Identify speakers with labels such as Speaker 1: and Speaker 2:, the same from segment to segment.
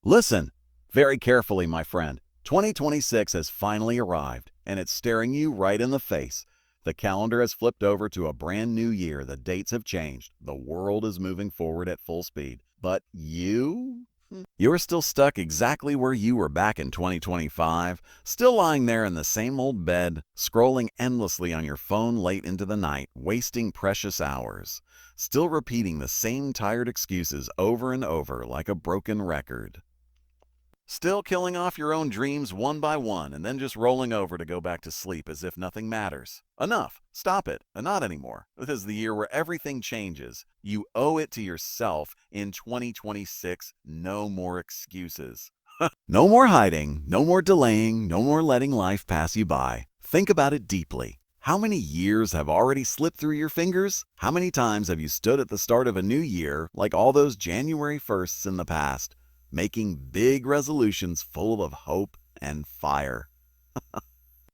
Speaker 1: Listen very carefully, my friend. 2026 has finally arrived, and it's staring you right in the face. The calendar has flipped over to a brand new year. The dates have changed. The world is moving forward at full speed. But you? You're still stuck exactly where you were back in 2025, still lying there in the same old bed, scrolling endlessly on your phone late into the night, wasting precious hours, still repeating the same tired excuses over and over like a broken record. Still killing off your own dreams one by one and then just rolling over to go back to sleep as if nothing matters. Enough. Stop it. And not anymore. This is the year where everything changes. You owe it to yourself in 2026. No more excuses. No more hiding, no more delaying, no more letting life pass you by. Think about it deeply. How many years have already slipped through your fingers? How many times have you stood at the start of a new year, like all those January 1sts in the past, making big resolutions full of hope and fire?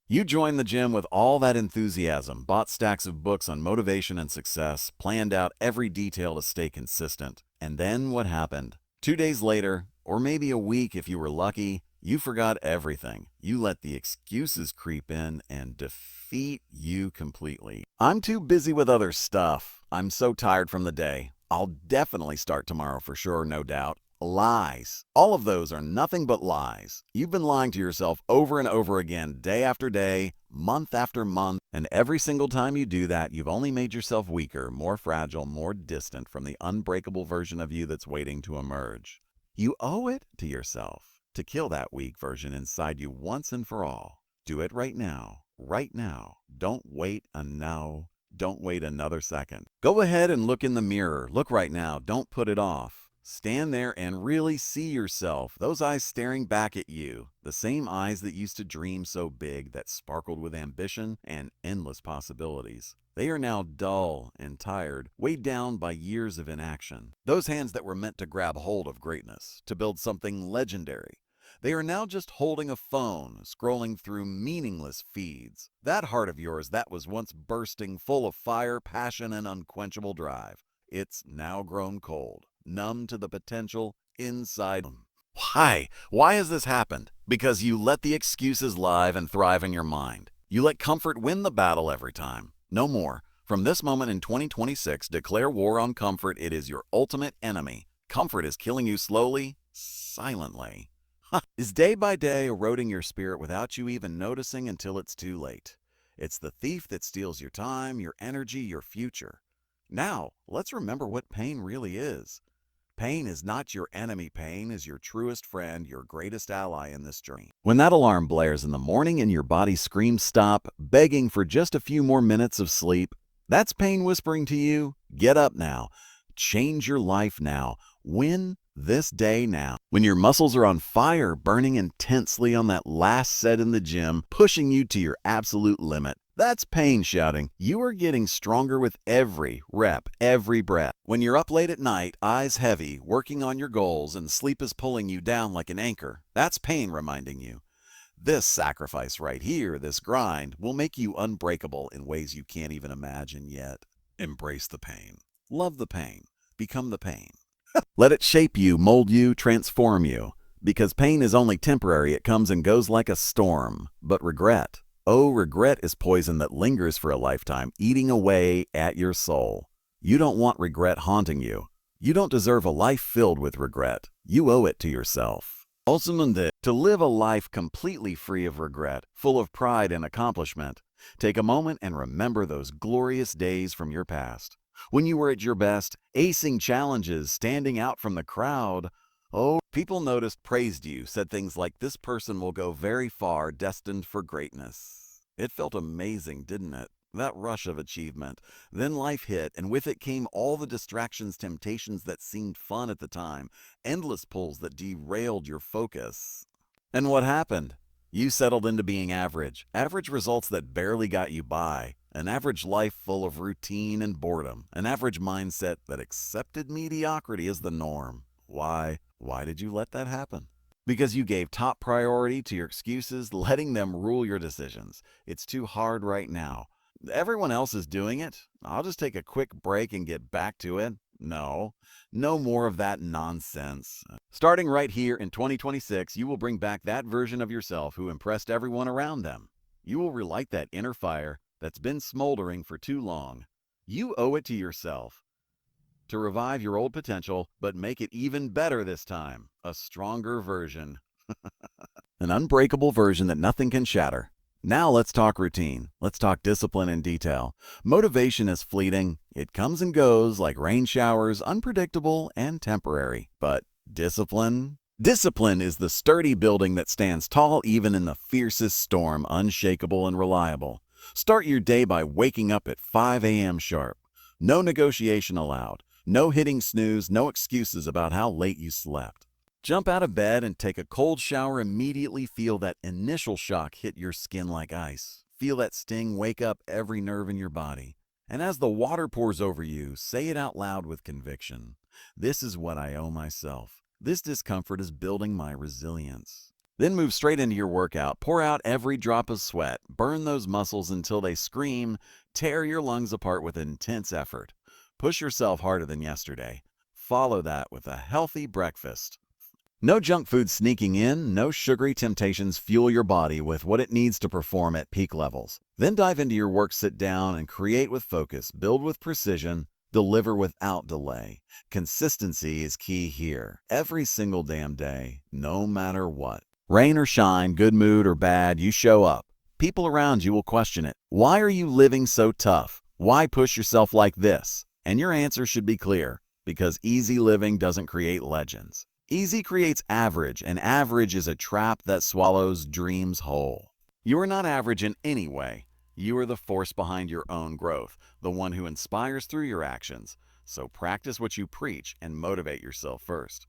Speaker 1: You joined the gym with all that enthusiasm, bought stacks of books on motivation and success, planned out every detail to stay consistent. And then what happened? 2 days later, or maybe a week if you were lucky, you forgot everything. You let the excuses creep in and defeat you completely. I'm too busy with other stuff. I'm so tired from the day. I'll definitely start tomorrow for sure, no doubt. Lies. All of those are nothing but lies. You've been lying to yourself over and over again, day after day, month after month, and every single time you do that, you've only made yourself weaker, more fragile, more distant from the unbreakable version of you that's waiting to emerge. You owe it to yourself to kill that weak version inside you once and for all. Do it right now. Right now. Don't wait Don't wait another second. Go ahead and look in the mirror. Look right now. Don't put it off. Stand there and really see yourself, those eyes staring back at you, the same eyes that used to dream so big, that sparkled with ambition and endless possibilities. They are now dull and tired, weighed down by years of inaction. Those hands that were meant to grab hold of greatness, to build something legendary. They are now just holding a phone, scrolling through meaningless feeds. That heart of yours that was once bursting, full of fire, passion, and unquenchable drive, it's now grown cold, numb to the potential inside. Why? Why has this happened? Because you let the excuses live and thrive in your mind. You let comfort win the battle every time. No more. From this moment in 2026, declare war on comfort. It is your ultimate enemy. Comfort is killing you slowly, silently. Is day by day eroding your spirit without you even noticing until it's too late. It's the thief that steals your time, your energy, your future. Now, let's remember what pain really is. Pain is not your enemy. Pain is your truest friend, your greatest ally in this journey. When that alarm blares in the morning and your body screams stop, begging for just a few more minutes of sleep, that's pain whispering to you, get up now. Change your life now. Win this day now. When your muscles are on fire, burning intensely on that last set in the gym, pushing you to your absolute limit, that's pain shouting. You are getting stronger with every rep, every breath. When you're up late at night, eyes heavy, working on your goals, and sleep is pulling you down like an anchor, that's pain reminding you. This sacrifice right here, this grind, will make you unbreakable in ways you can't even imagine yet. Embrace the pain. Love the pain. Become the pain. Let it shape you, mold you, transform you. Because pain is only temporary. It comes and goes like a storm. But regret, oh, regret is poison that lingers for a lifetime, eating away at your soul. You don't want regret haunting you. You don't deserve a life filled with regret. You owe it to yourself. Ultimately, to live a life completely free of regret, full of pride and accomplishment, take a moment and remember those glorious days from your past. When you were at your best, acing challenges, standing out from the crowd. Oh, people noticed, praised you, said things like, this person will go very far, destined for greatness. It felt amazing, didn't it? That rush of achievement. Then life hit, and with it came all the distractions, temptations that seemed fun at the time, endless pulls that derailed your focus. And what happened? You settled into being average. Average results that barely got you by. An average life full of routine and boredom. An average mindset that accepted mediocrity as the norm. Why? Why did you let that happen? Because you gave top priority to your excuses, letting them rule your decisions. It's too hard right now. Everyone else is doing it. I'll just take a quick break and get back to it. No, no more of that nonsense. Starting right here in 2026, you will bring back that version of yourself who impressed everyone around them. You will relight that inner fire that's been smoldering for too long. You owe it to yourself to revive your old potential, but make it even better this time. A stronger version. An unbreakable version that nothing can shatter. Now let's talk routine. Let's talk discipline in detail. Motivation is fleeting. It comes and goes like rain showers, unpredictable and temporary. But discipline? Discipline is the sturdy building that stands tall even in the fiercest storm, unshakable and reliable. Start your day by waking up at 5 a.m. sharp. No negotiation allowed. No hitting snooze, no excuses about how late you slept. Jump out of bed and take a cold shower. Immediately feel that initial shock hit your skin like ice. Feel that sting wake up every nerve in your body. And as the water pours over you, say it out loud with conviction. This is what I owe myself. This discomfort is building my resilience. Then move straight into your workout. Pour out every drop of sweat. Burn those muscles until they scream. Tear your lungs apart with intense effort. Push yourself harder than yesterday. Follow that with a healthy breakfast. No junk food sneaking in, no sugary temptations. Fuel your body with what it needs to perform at peak levels. Then dive into your work, sit down and create with focus, build with precision, deliver without delay. Consistency is key here. Every single damn day, no matter what. Rain or shine, good mood or bad, you show up. People around you will question it. Why are you living so tough? Why push yourself like this? And your answer should be clear, because easy living doesn't create legends. Easy creates average, and average is a trap that swallows dreams whole. You are not average in any way. You are the force behind your own growth, the one who inspires through your actions. So practice what you preach and motivate yourself first.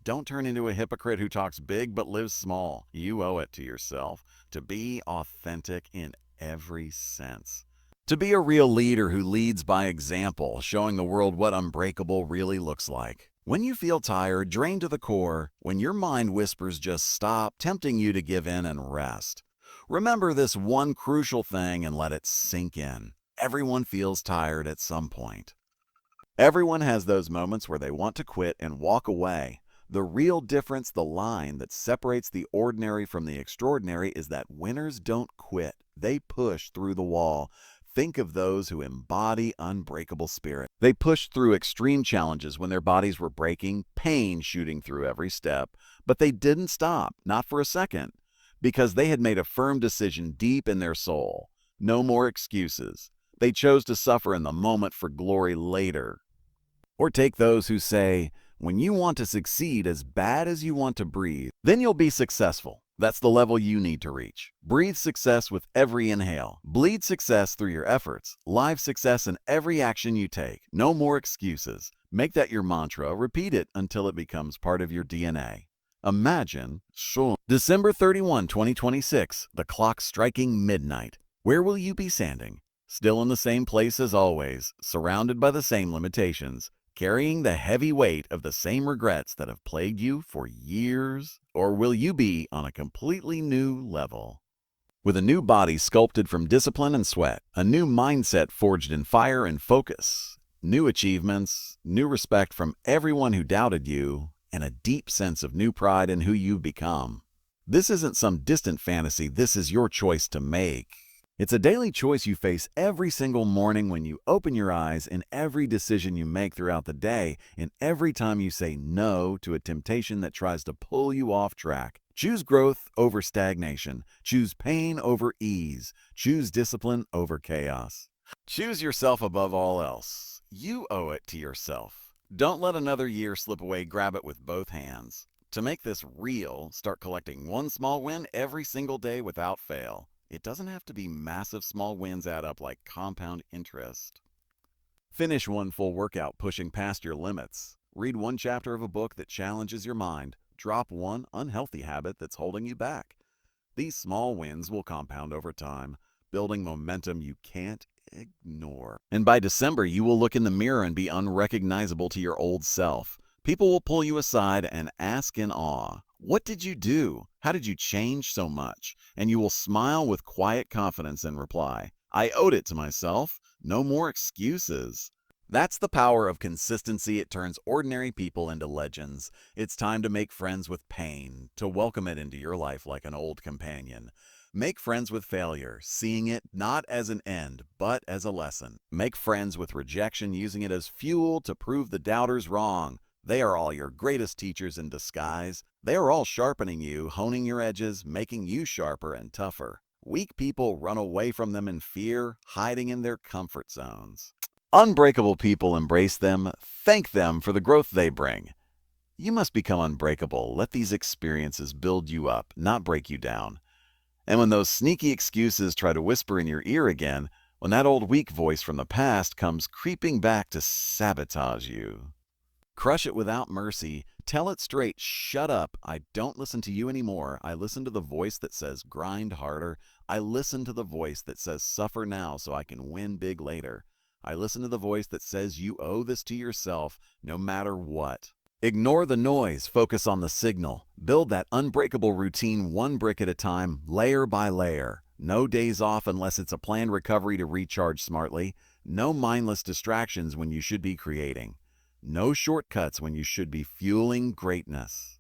Speaker 1: Don't turn into a hypocrite who talks big but lives small. You owe it to yourself to be authentic in every sense. To be a real leader who leads by example, showing the world what unbreakable really looks like. When you feel tired, drained to the core, when your mind whispers just stop, tempting you to give in and rest, remember this one crucial thing and let it sink in. Everyone feels tired at some point. Everyone has those moments where they want to quit and walk away. The real difference, the line that separates the ordinary from the extraordinary, is that winners don't quit. They push through the wall. Think of those who embody unbreakable spirit. They pushed through extreme challenges when their bodies were breaking, pain shooting through every step, but they didn't stop, not for a second, because they had made a firm decision deep in their soul. No more excuses. They chose to suffer in the moment for glory later. Or take those who say, when you want to succeed as bad as you want to breathe, then you'll be successful. That's the level you need to reach. Breathe success with every inhale. Bleed success through your efforts. Live success in every action you take. No more excuses. Make that your mantra. Repeat it until it becomes part of your DNA. Imagine, December 31, 2026, the clock striking midnight. Where will you be standing? Still in the same place as always, surrounded by the same limitations, carrying the heavy weight of the same regrets that have plagued you for years? Or will you be on a completely new level? With a new body sculpted from discipline and sweat, a new mindset forged in fire and focus, new achievements, new respect from everyone who doubted you, and a deep sense of new pride in who you've become. This isn't some distant fantasy, this is your choice to make. It's a daily choice you face every single morning when you open your eyes, in every decision you make throughout the day, and every time you say no to a temptation that tries to pull you off track. Choose growth over stagnation. Choose pain over ease. Choose discipline over chaos. Choose yourself above all else. You owe it to yourself. Don't let another year slip away. Grab it with both hands. To make this real, start collecting one small win every single day without fail. It doesn't have to be massive. Small wins add up like compound interest. Finish one full workout pushing past your limits. Read one chapter of a book that challenges your mind. Drop one unhealthy habit that's holding you back. These small wins will compound over time, building momentum you can't ignore. And by December, you will look in the mirror and be unrecognizable to your old self. People will pull you aside and ask in awe, "What did you do? How did you change so much?" And you will smile with quiet confidence and reply, "I owed it to myself. No more excuses." That's the power of consistency. It turns ordinary people into legends. It's time to make friends with pain, to welcome it into your life like an old companion. Make friends with failure, seeing it not as an end, but as a lesson. Make friends with rejection, using it as fuel to prove the doubters wrong. They are all your greatest teachers in disguise. They are all sharpening you, honing your edges, making you sharper and tougher. Weak people run away from them in fear, hiding in their comfort zones. Unbreakable people embrace them, thank them for the growth they bring. You must become unbreakable. Let these experiences build you up, not break you down. And when those sneaky excuses try to whisper in your ear again, when that old weak voice from the past comes creeping back to sabotage you, crush it without mercy. Tell it straight, shut up. I don't listen to you anymore. I listen to the voice that says grind harder. I listen to the voice that says suffer now so I can win big later. I listen to the voice that says you owe this to yourself no matter what. Ignore the noise, focus on the signal. Build that unbreakable routine one brick at a time, layer by layer. No days off unless it's a planned recovery to recharge smartly. No mindless distractions when you should be creating. No shortcuts when you should be fueling greatness.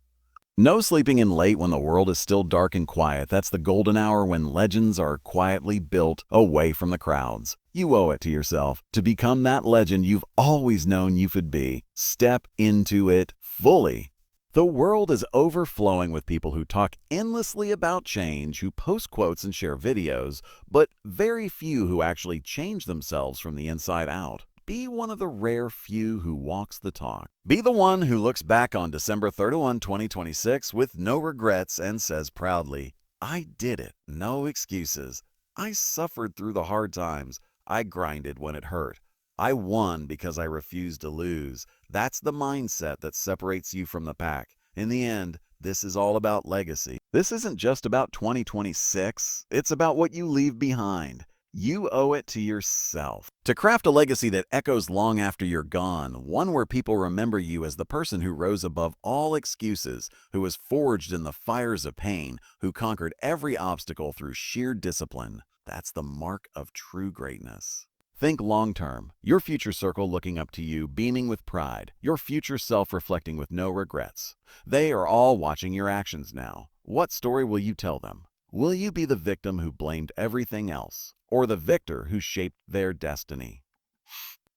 Speaker 1: No sleeping in late when the world is still dark and quiet. That's the golden hour when legends are quietly built away from the crowds. You owe it to yourself to become that legend you've always known you could be. Step into it fully. The world is overflowing with people who talk endlessly about change, who post quotes and share videos, but very few who actually change themselves from the inside out. Be one of the rare few who walks the talk. Be the one who looks back on December 31, 2026 with no regrets and says proudly, I did it. No excuses. I suffered through the hard times. I grinded when it hurt. I won because I refused to lose. That's the mindset that separates you from the pack. In the end, this is all about legacy. This isn't just about 2026. It's about what you leave behind. You owe it to yourself to craft a legacy that echoes long after you're gone, one where people remember you as the person who rose above all excuses, who was forged in the fires of pain, who conquered every obstacle through sheer discipline. That's the mark of true greatness. Think long-term, your future circle looking up to you, beaming with pride, your future self reflecting with no regrets. They are all watching your actions now. What story will you tell them? Will you be the victim who blamed everything else, or the victor who shaped their destiny?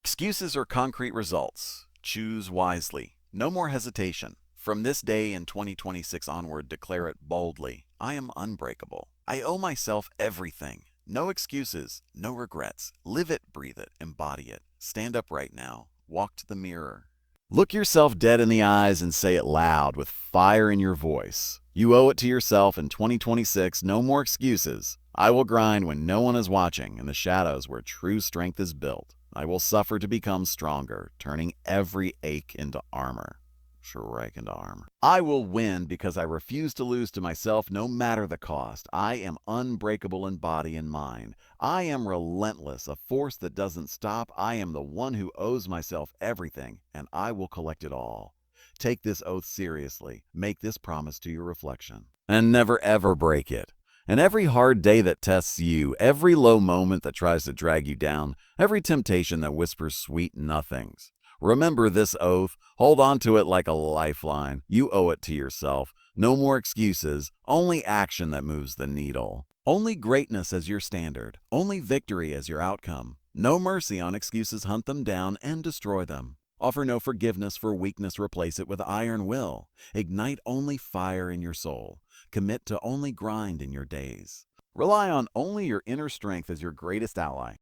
Speaker 1: Excuses or concrete results? Choose wisely. No more hesitation. From this day in 2026 onward, declare it boldly. I am unbreakable. I owe myself everything. No excuses, no regrets. Live it, breathe it, embody it. Stand up right now. Walk to the mirror. Look yourself dead in the eyes and say it loud with fire in your voice. You owe it to yourself in 2026. No more excuses. I will grind when no one is watching, in the shadows where true strength is built. I will suffer to become stronger, turning every ache into armor. Shrike into armor. I will win because I refuse to lose to myself no matter the cost. I am unbreakable in body and mind. I am relentless, a force that doesn't stop. I am the one who owes myself everything, and I will collect it all. Take this oath seriously. Make this promise to your reflection, and never ever break it. And every hard day that tests you, every low moment that tries to drag you down, every temptation that whispers sweet nothings, remember this oath. Hold on to it like a lifeline. You owe it to yourself. No more excuses, only action that moves the needle. Only greatness as your standard, only victory as your outcome. No mercy on excuses, hunt them down and destroy them. Offer no forgiveness for weakness, replace it with iron will. Ignite only fire in your soul. Commit to only grind in your days. Rely on only your inner strength as your greatest ally.